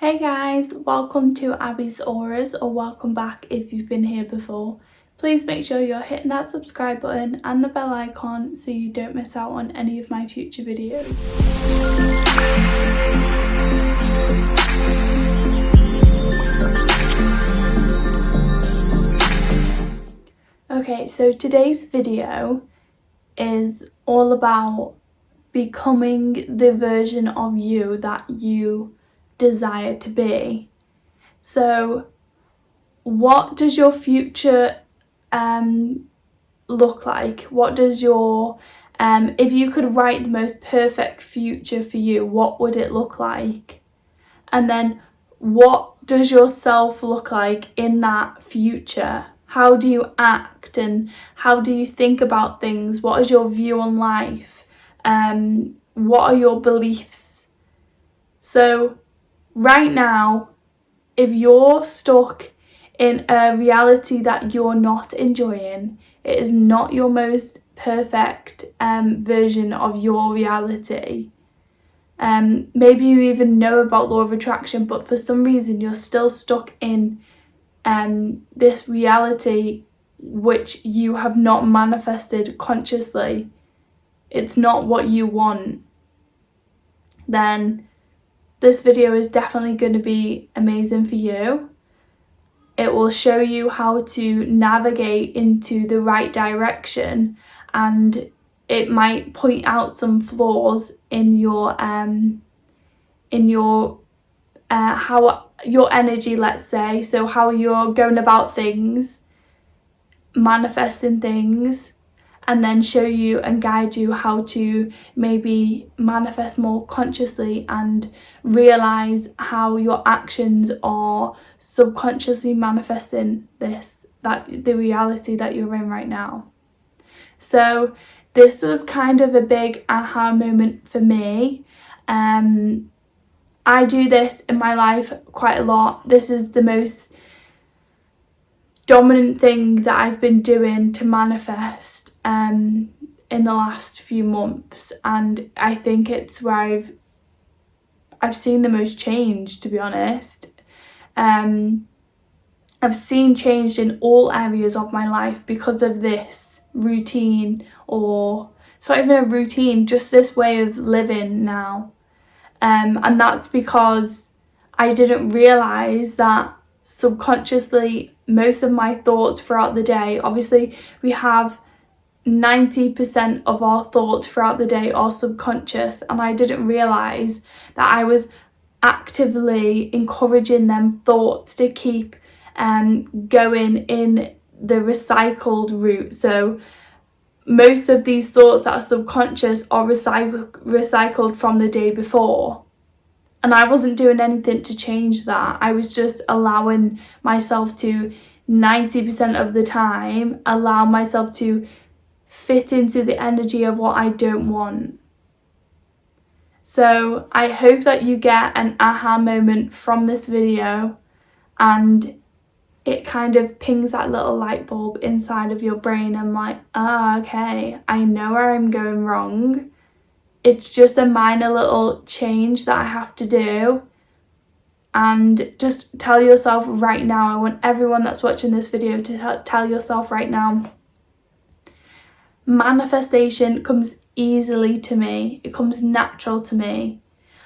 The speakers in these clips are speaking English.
Hey guys, welcome to Abby's Auras, or welcome back if you've been here before. Please make sure you're hitting that subscribe button and the bell icon so you don't miss out on any of my future videos. Okay, so today's video is all about becoming the version of you that you desire to be. So what does your future look like? What does your if you could write the most perfect future for you, what would it look like? And then what does yourself look like in that future? How do you act and how do you think about things? What is your view on life? What are your beliefs? So right now, if you're stuck in a reality that you're not enjoying, it is not your most perfect version of your reality. Maybe you even know about law of attraction, but for some reason you're still stuck in this reality which you have not manifested consciously. It's not what you want. Then this video is definitely going to be amazing for you. It will show you how to navigate into the right direction, and it might point out some flaws in your how your energy, let's say, so how you're going about things, manifesting things, and then show you and guide you how to maybe manifest more consciously and realize how your actions are subconsciously manifesting the reality that you're in right now. So this was kind of a big aha moment for me. I do this in my life quite a lot. This is the most dominant thing that I've been doing to manifest in the last few months, and I think it's where I've seen the most change, to be honest. I've seen change in all areas of my life because of this routine, or it's not even a routine, just this way of living now. And that's because I didn't realise that subconsciously most of my thoughts throughout the day, obviously we have 90% of our thoughts throughout the day are subconscious, and I didn't realise that I was actively encouraging them thoughts to keep going in the recycled route. So most of these thoughts that are subconscious are recycled from the day before, and I wasn't doing anything to change that. I was just allowing myself to 90% of the time allow myself to fit into the energy of what I don't want. So I hope that you get an aha moment from this video, and it kind of pings that little light bulb inside of your brain. I'm like, okay, I know where I'm going wrong. It's just a minor little change that I have to do. And just tell yourself right now, I want everyone that's watching this video to tell yourself right now, manifestation comes easily to me. It comes natural to me.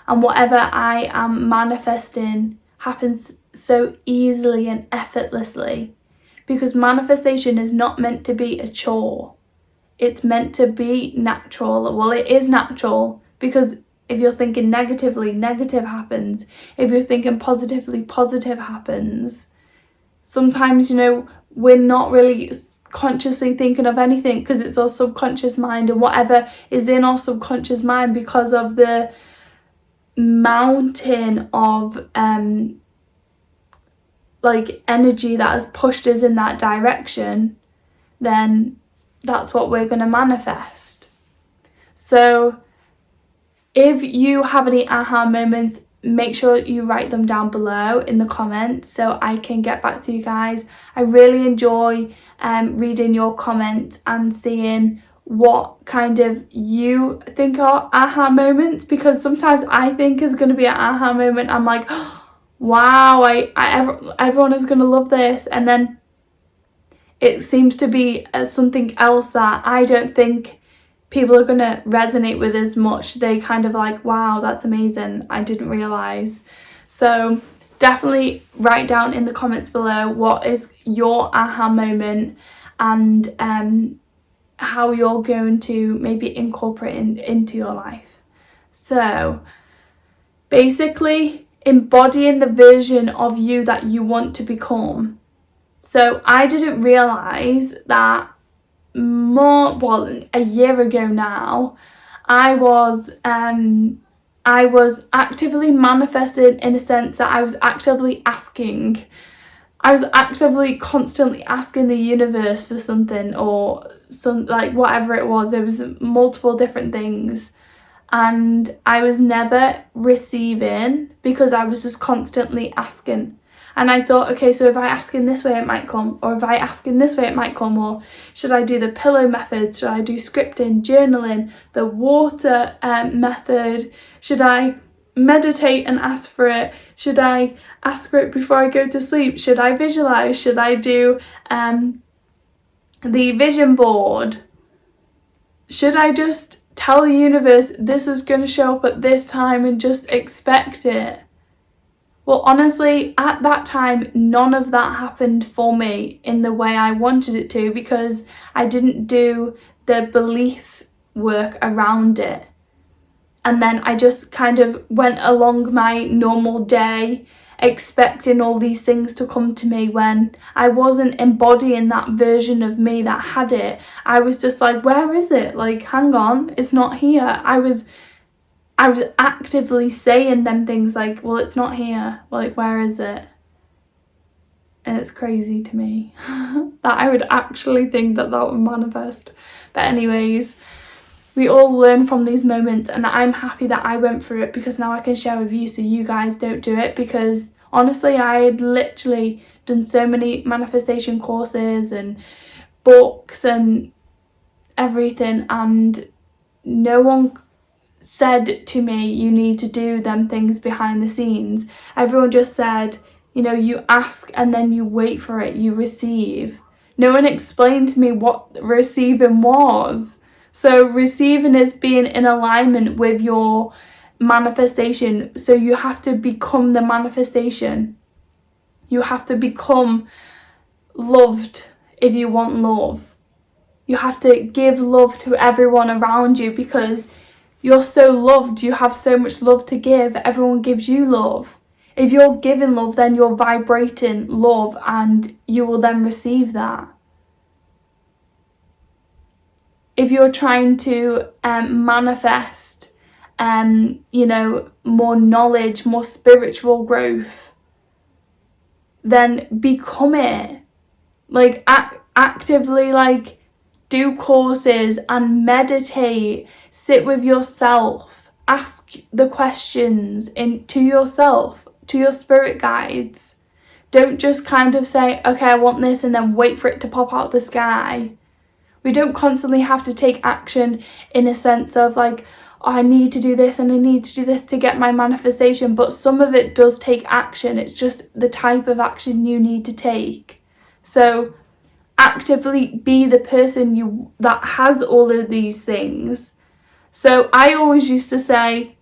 And whatever I am manifesting happens so easily and effortlessly, because manifestation is not meant to be a chore. It's meant to be natural. Well, it is natural, because if you're thinking negatively, negative happens. If you're thinking positively, positive happens. Sometimes, we're not really consciously thinking of anything because it's our subconscious mind, and whatever is in our subconscious mind, because of the mountain of energy that has pushed us in that direction, then that's what we're going to manifest. So if you have any aha moments, make sure you write them down below in the comments so I can get back to you guys. I really enjoy reading your comments and seeing what kind of you think are aha moments, because sometimes I think is going to be an aha moment. I'm like, oh, wow, everyone is going to love this. And then it seems to be something else that I don't think people are going to resonate with as much. They kind of like, wow, that's amazing, I didn't realise. So definitely write down in the comments below what is your aha moment, and how you're going to maybe incorporate it into your life. So basically embodying the version of you that you want to become. So I didn't realise that a year ago now, I was actively manifesting, in a sense that I was actively constantly asking the universe for something, or like whatever it was. There was multiple different things, and I was never receiving because I was just constantly asking. And I thought, okay, so if I ask in this way it might come, or if I ask in this way it might come, or should I do the pillow method, should I do scripting, journaling, the water method, should I meditate and ask for it, should I ask for it before I go to sleep, should I visualize, should I do the vision board, should I just tell the universe this is going to show up at this time and just expect it? Well, honestly, at that time, none of that happened for me in the way I wanted it to, because I didn't do the belief work around it. And then I just kind of went along my normal day expecting all these things to come to me, when I wasn't embodying that version of me that had it. I was just like, where is it? Like, hang on, it's not here. I was actively saying them things like, well, it's not here, like, where is it? And it's crazy to me that I would actually think that would manifest. But anyways, we all learn from these moments, and I'm happy that I went through it, because now I can share with you so you guys don't do it. Because honestly, I had literally done so many manifestation courses and books and everything, and no one said to me, you need to do them things behind the scenes. Everyone just said, you know, you ask and then you wait for it, you receive. No one explained to me what receiving was. So receiving is being in alignment with your manifestation. So you have to become the manifestation. You have to become loved if you want love. You have to give love to everyone around you, because you're so loved, you have so much love to give. Everyone gives you love. If you're giving love, then you're vibrating love, and you will then receive that. If you're trying to manifest, you know, more knowledge, more spiritual growth, then become it. Like, actively, like, do courses and meditate, sit with yourself, ask the questions to yourself, to your spirit guides. Don't just kind of say, okay, I want this, and then wait for it to pop out the sky. We don't constantly have to take action in a sense of like, oh, I need to do this and I need to do this to get my manifestation, but some of it does take action. It's just the type of action you need to take. So actively be the person that has all of these things. So I always used to say,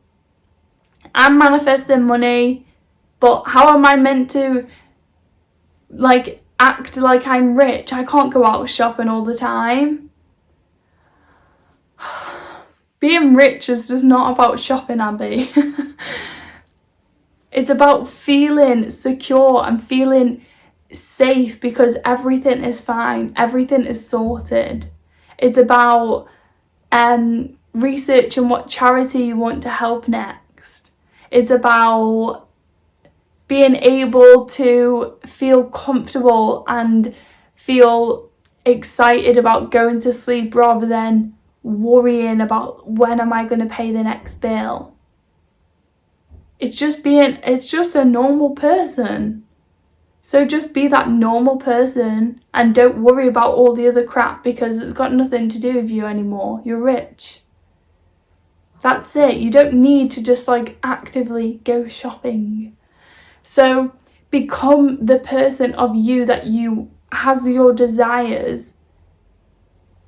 I'm manifesting money, but how am I meant to like act like I'm rich? I can't go out shopping all the time. Being rich is just not about shopping, Abby. It's about feeling secure and feeling safe, because everything is fine, everything is sorted. It's about researching what charity you want to help next. It's about being able to feel comfortable and feel excited about going to sleep, rather than worrying about when am I going to pay the next bill. It's just a normal person. So just be that normal person and don't worry about all the other crap, because it's got nothing to do with you anymore. You're rich. That's it. You don't need to just like actively go shopping. So become the person of you that you has your desires.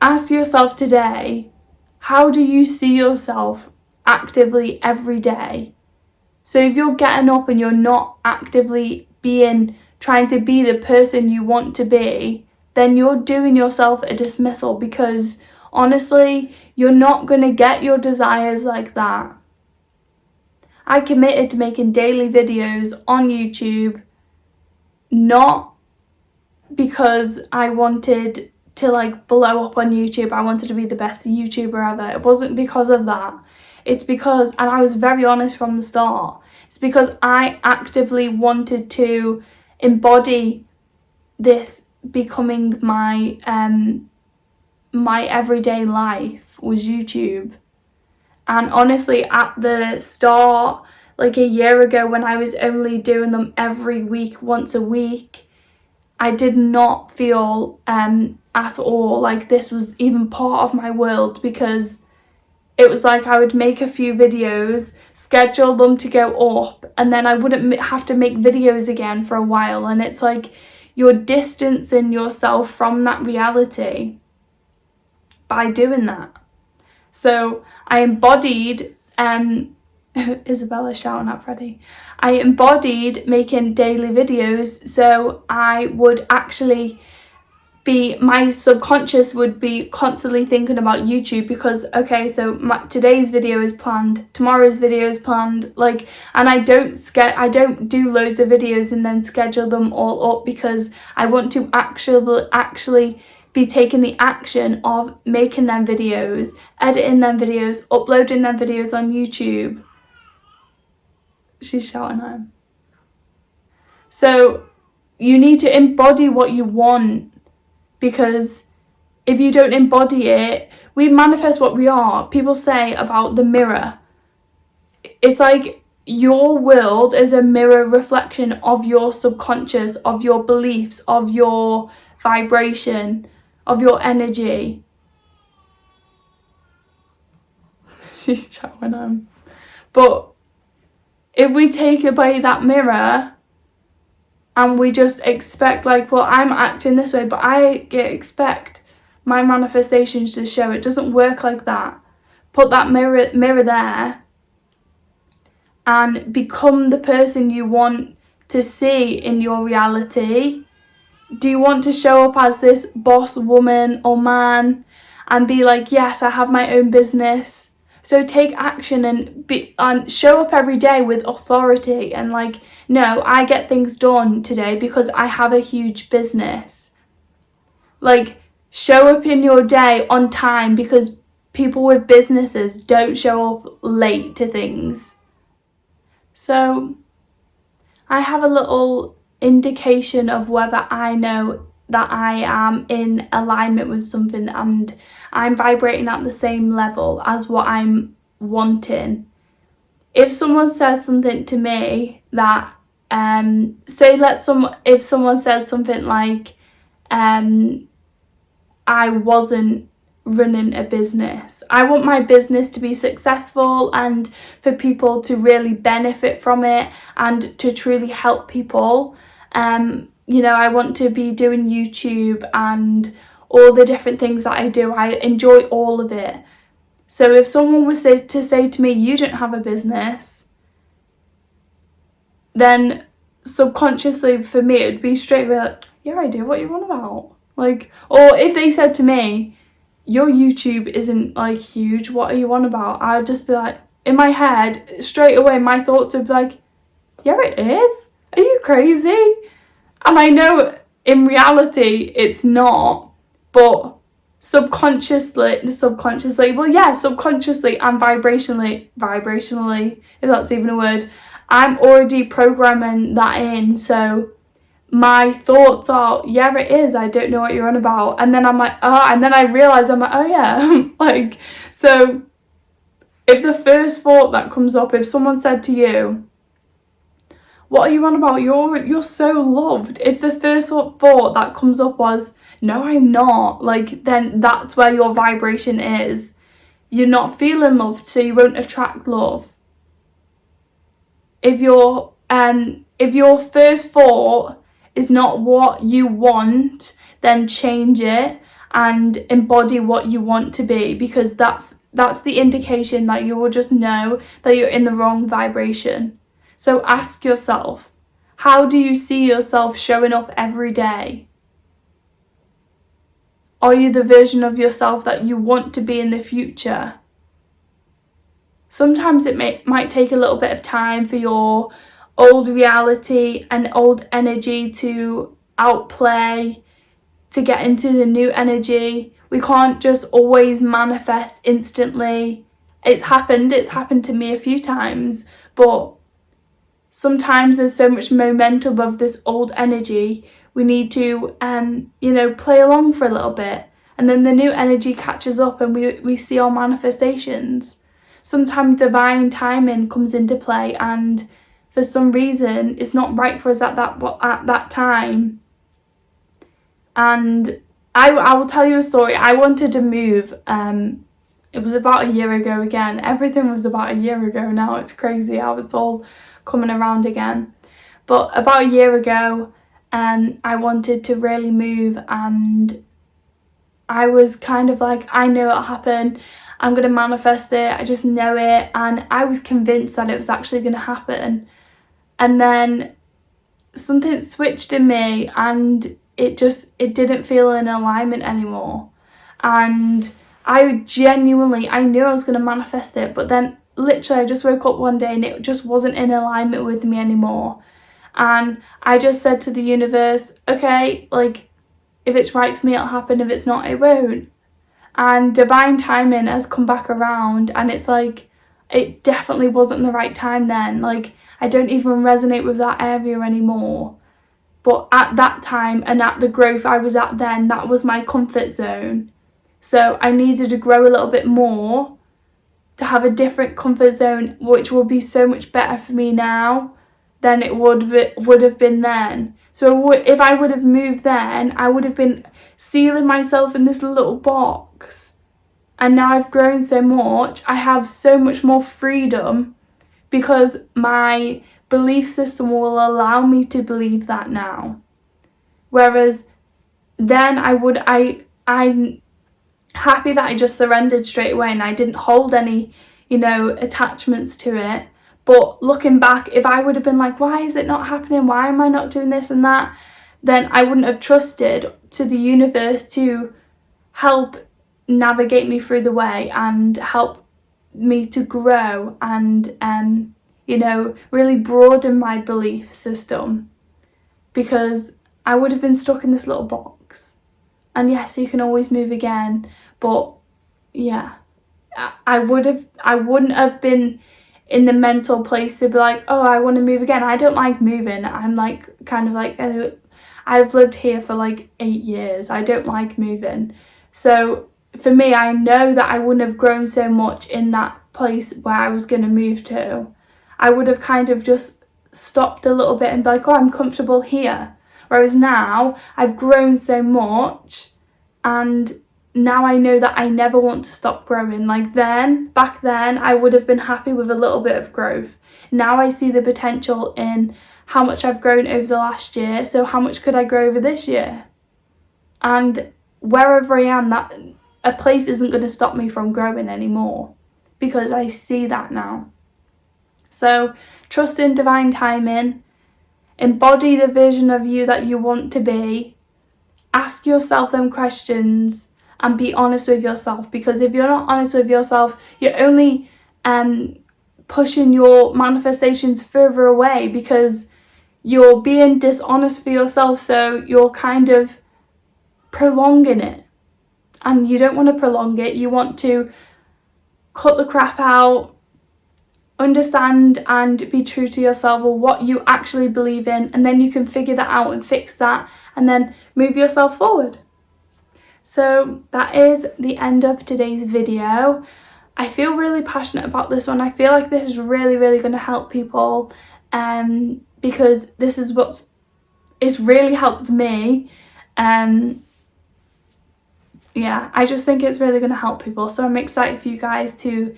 Ask yourself today, how do you see yourself actively every day? So if you're getting up and you're not actively trying to be the person you want to be, then you're doing yourself a dismissal, because honestly, you're not going to get your desires like that. I committed to making daily videos on YouTube, not because I wanted to like blow up on YouTube. I wanted to be the best YouTuber ever. It wasn't because of that. It's because, and I was very honest from the start, it's because I actively wanted to embody this becoming my my everyday life was YouTube. And honestly, at the start, like a year ago, when I was only doing them every week, once a week, I did not feel at all like this was even part of my world, because it was like I would make a few videos, schedule them to go up, and then I wouldn't have to make videos again for a while. And it's like you're distancing yourself from that reality by doing that. So I embodied, Isabella shouting at Freddie. I embodied making daily videos, so I would actually my subconscious would be constantly thinking about YouTube, because okay, so today's video is planned, tomorrow's video is planned, like, and I don't do loads of videos and then schedule them all up, because I want to actually be taking the action of making them videos, editing them videos, uploading them videos on YouTube. She's shouting at him. So you need to embody what you want, because if you don't embody it, we manifest what we are. People say about the mirror, it's like your world is a mirror reflection of your subconscious, of your beliefs, of your vibration, of your energy. She's shouting at him. But if we take away that mirror and we just expect, like, well, I'm acting this way, but I expect my manifestations to show, it doesn't work like that. Put that mirror there and become the person you want to see in your reality. Do you want to show up as this boss woman or man and be like, yes, I have my own business? So take action and show up every day with authority and like, no, I get things done today because I have a huge business. Like, show up in your day on time, because people with businesses don't show up late to things. So I have a little indication of whether I know that I am in alignment with something and I'm vibrating at the same level as what I'm wanting. If someone says something to me that if someone said something like I wasn't running a business, I want my business to be successful and for people to really benefit from it and to truly help people. I want to be doing YouTube and all the different things that I do. I enjoy all of it. So if someone was to say to me, you don't have a business, then subconsciously for me it would be straight away like, yeah, I do, what are you on about? Like, or if they said to me, your YouTube isn't like huge, what are you on about? I'd just be like, in my head, straight away my thoughts would be like, yeah, it is. Are you crazy? And I know in reality it's not, but subconsciously, and vibrationally, if that's even a word, I'm already programming that in. So my thoughts are, yeah, it is, I don't know what you're on about. And then I'm like, oh, and then I realise I'm like, oh yeah. Like, so if the first thought that comes up, if someone said to you, what are you on about? You're so loved. If the first thought that comes up was, no, I'm not, like, then that's where your vibration is. You're not feeling loved, so you won't attract love. If you're if your first thought is not what you want, then change it and embody what you want to be, because that's the indication that you will just know that you're in the wrong vibration. So ask yourself, how do you see yourself showing up every day? Are you the version of yourself that you want to be in the future? Sometimes it might take a little bit of time for your old reality and old energy to outplay, to get into the new energy. We can't just always manifest instantly. It's happened to me a few times, but sometimes there's so much momentum of this old energy. We need to, play along for a little bit, and then the new energy catches up and we see our manifestations. Sometimes divine timing comes into play, and for some reason it's not right for us at that time. And I will tell you a story. I wanted to move. It was about a year ago again. Everything was about a year ago now. It's crazy how it's all coming around again. But about a year ago, I wanted to really move, and I was kind of like, I know it'll happen. I'm going to manifest it. I just know it. And I was convinced that it was actually going to happen. And then something switched in me, and it didn't feel in alignment anymore. And I knew I was going to manifest it, but then literally I just woke up one day and it just wasn't in alignment with me anymore. And I just said to the universe, okay, like, if it's right for me, it'll happen. If it's not, it won't. And divine timing has come back around, and it's like, it definitely wasn't the right time then. Like, I don't even resonate with that area anymore. But at that time and at the growth I was at then, that was my comfort zone. So I needed to grow a little bit more to have a different comfort zone, which will be so much better for me now than it would have been then. So if I would have moved then, I would have been sealing myself in this little box. And now I've grown so much, I have so much more freedom, because my belief system will allow me to believe that now. Whereas then I'm happy that I just surrendered straight away and I didn't hold any, attachments to it. But looking back, if I would have been like, why is it not happening? Why am I not doing this and that? Then I wouldn't have trusted to the universe to help navigate me through the way and help me to grow and, really broaden my belief system. Because I would have been stuck in this little box. And yes, you can always move again. But yeah, I wouldn't have been in the mental place to be like, oh, I want to move again. I don't like moving. I'm like, kind of like, I've lived here for like 8 years. I don't like moving. So for me, I know that I wouldn't have grown so much in that place where I was going to move to. I would have kind of just stopped a little bit and be like, oh, I'm comfortable here. Whereas now I've grown so much, and now I know that I never want to stop growing. Like back then, I would have been happy with a little bit of growth. Now I see the potential in how much I've grown over the last year. So how much could I grow over this year? And wherever I am, that a place isn't going to stop me from growing anymore, because I see that now. So trust in divine timing. Embody the version of you that you want to be. Ask yourself them questions and be honest with yourself, because if you're not honest with yourself, you're only pushing your manifestations further away, because you're being dishonest for yourself. So you're kind of prolonging it, and you don't want to prolong it. You want to cut the crap out, understand and be true to yourself or what you actually believe in, and then you can figure that out and fix that and then move yourself forward. So that is the end of today's video. I feel really passionate about this one. I feel like this is really, really going to help people, because this is it's really helped me. Yeah, I just think it's really going to help people. So I'm excited for you guys to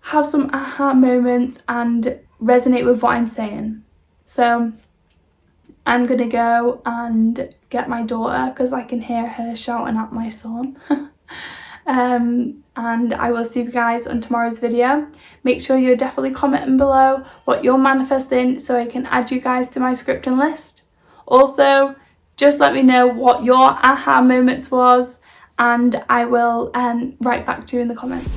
have some aha moments and resonate with what I'm saying. So I'm gonna go and get my daughter because I can hear her shouting at my son. And I will see you guys on tomorrow's video. Make sure you're definitely commenting below what you're manifesting so I can add you guys to my scripting list. Also, just let me know what your aha moments was, and I will write back to you in the comments.